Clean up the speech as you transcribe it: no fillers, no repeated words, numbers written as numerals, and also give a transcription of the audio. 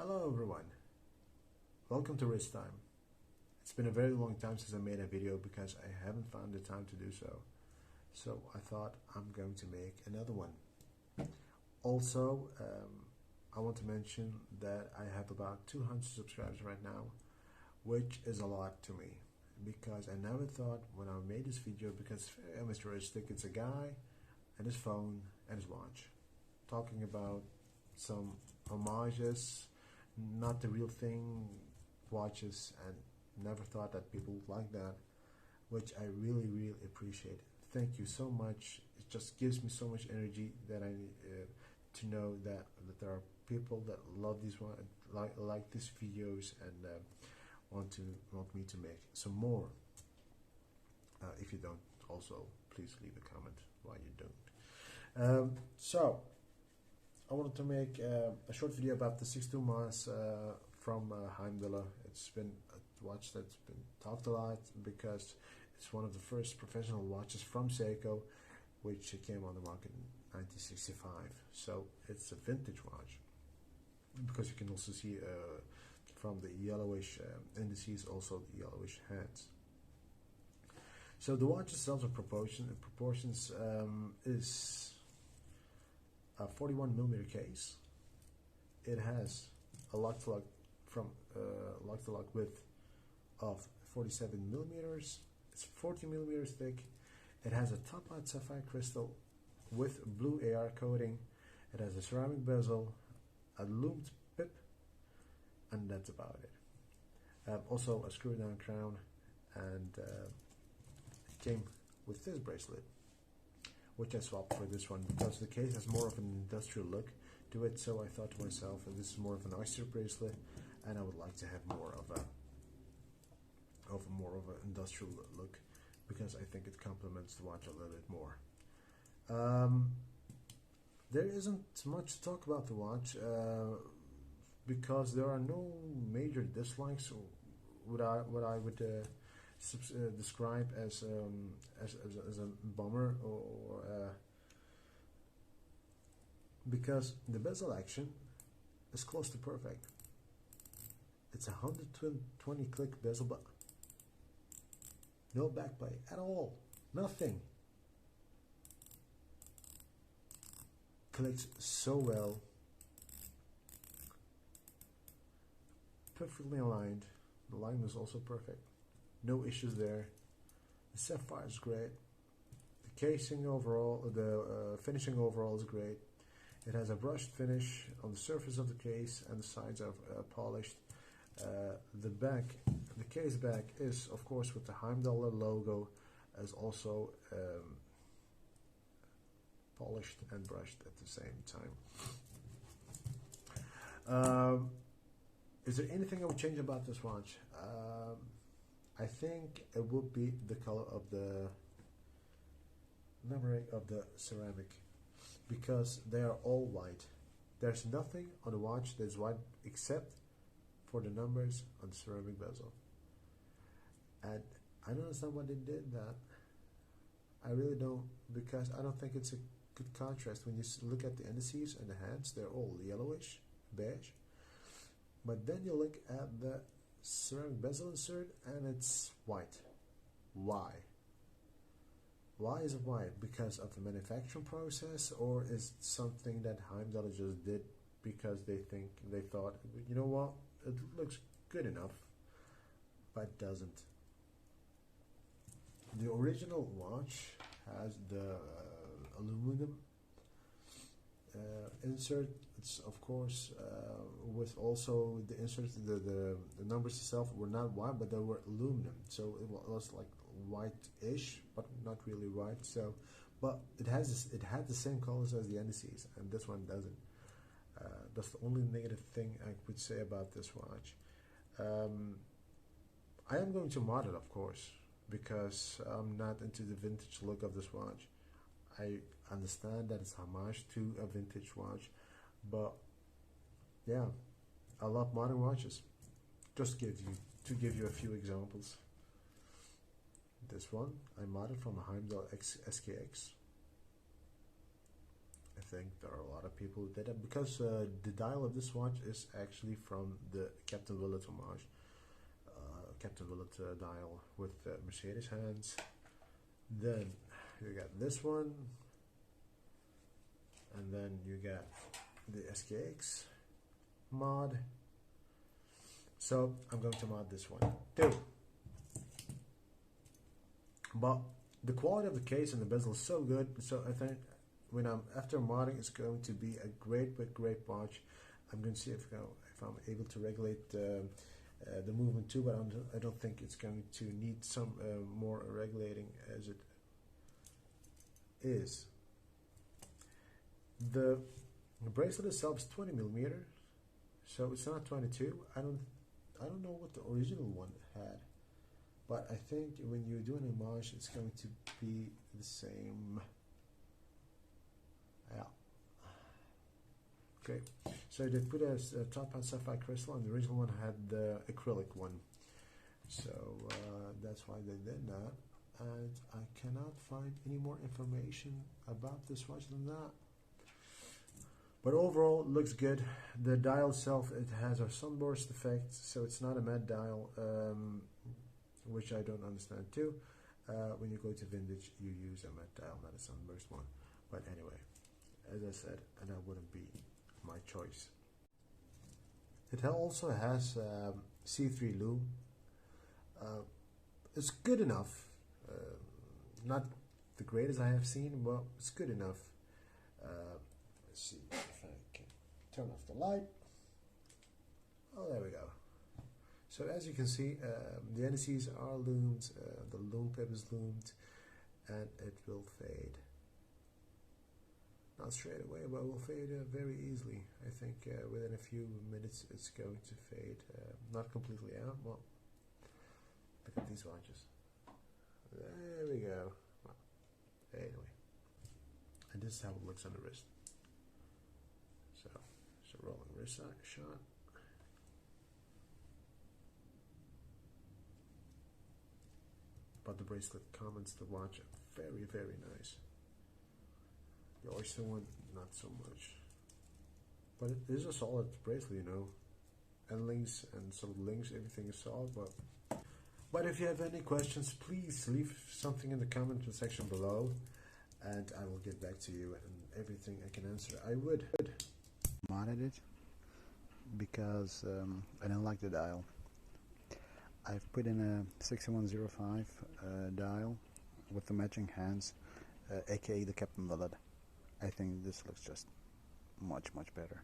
Hello everyone, welcome to Wrist Time. It's been a very long time since I made a video because I haven't found the time to do so. So I thought I'm going to make another one. Also, I want to mention that I have about 200 subscribers right now, which is a lot to me because I never thought when I made this video, because Mr. Ristic, it's a guy and his phone and his watch talking about some homages, not the real thing, watches, and never thought that people would like that, which I really appreciate. Thank you so much. It just gives me so much energy that I to know that there are people that love these like these videos and want me to make some more. If you don't, also please leave a comment why you don't. So I wanted to make a short video about the 62 Mas from Heimdallr. It's been a watch that's been talked a lot because it's one of the first professional watches from Seiko, which came on the market in 1965. So it's a vintage watch because you can also see from the yellowish indices also the yellowish hands. So the watch itself in proportions is a 41mm case. It has a lock-to-lock lock-to-lock width of 47mm. It's 40mm thick. It has a top-out sapphire crystal with blue AR coating. It has a ceramic bezel, a loomed pip, and that's about it. Also a screw-down crown, and it came with this bracelet, which I swapped for this one because the case has more of an industrial look to it. So I thought to myself, this is more of an oyster bracelet, and I would like to have more of an industrial look because I think it complements the watch a little bit more. There isn't much to talk about the watch because there are no major dislikes. What I would describe as a bummer or because the bezel action is close to perfect. It's a 120 click bezel, but no backplay at all, nothing. Clicks so well, perfectly aligned. The line is also perfect. No issues there. The sapphire is great. The casing overall, the finishing overall is great. It has a brushed finish on the surface of the case, and the sides are polished. The case back is, of course, with the Heimdallr logo, as also polished and brushed at the same time. Is there anything I would change about this watch? I think it would be the color of the numbering of the ceramic, because they are all white. There's nothing on the watch that is white except for the numbers on the ceramic bezel. And I don't understand why they did that. I really don't, because I don't think it's a good contrast. When you look at the indices and the hands, they're all yellowish, beige. But then you look at the ceramic bezel insert and it's white. Why? Why is it white? Because of the manufacturing process, or is it something that Heimdallr just did because they thought, you know what, it looks good enough, but it doesn't. The original watch has the aluminum insert. It's of course with also the inserts, the numbers itself were not white, but they were aluminum, so it was like white-ish, but not really white. So, but it had the same colors as the indices, and this one doesn't. That's the only negative thing I would say about this watch. I am going to mod it, of course, because I'm not into the vintage look of this watch. I understand that it's homage to a vintage watch, but yeah, I love modern watches. Just to give you a few examples. This one I modded from a Heimdallr SKX. I think there are a lot of people who did it because the dial of this watch is actually from the Captain Willett homage. Captain Willett dial with Mercedes hands. Then you got this one, and then you got the SKX mod. So I'm going to mod this one too. But the quality of the case and the bezel is so good, so I think when I'm after modding, it's going to be a great watch. I'm going to see if I'm able to regulate the movement too, but I don't think it's going to need some more regulating as it is. The bracelet itself is 20 millimeter, so it's not 22. I don't know what the original one had, but I think when you do an homage, it's going to be the same. Yeah. Okay, so they put a top hat sapphire crystal, and the original one had the acrylic one. So that's why they did that. And I cannot find any more information about this watch than that. But overall, it looks good. The dial itself, it has a sunburst effect, so it's not a matte dial, which I don't understand too. When you go to vintage, you use a matte dial, not a sunburst one. But anyway, as I said, and that wouldn't be my choice. It also has C3 lume. It's good enough. Not the greatest I have seen, but it's good enough. Let's see if I can turn off the light. Oh, there we go. So as you can see, the indices are loomed, the lume tip is loomed, and it will fade. Not straight away, but it will fade very easily. I think within a few minutes it's going to fade. Not completely out. Well, look at these watches. There we go. Well, anyway, and this is how it looks on the wrist. So it's a rolling wrist shot. But the bracelet comments the watch very, very nice. The oyster one, not so much. But it is a solid bracelet, you know. And links and sort of links, everything is solid. But if you have any questions, please leave something in the comment section below, and I will get back to you, and everything I can answer, I would. Modded it because I don't like the dial. I've put in a 6105 dial with the matching hands, aka the Captain Willett. I think this looks just much better.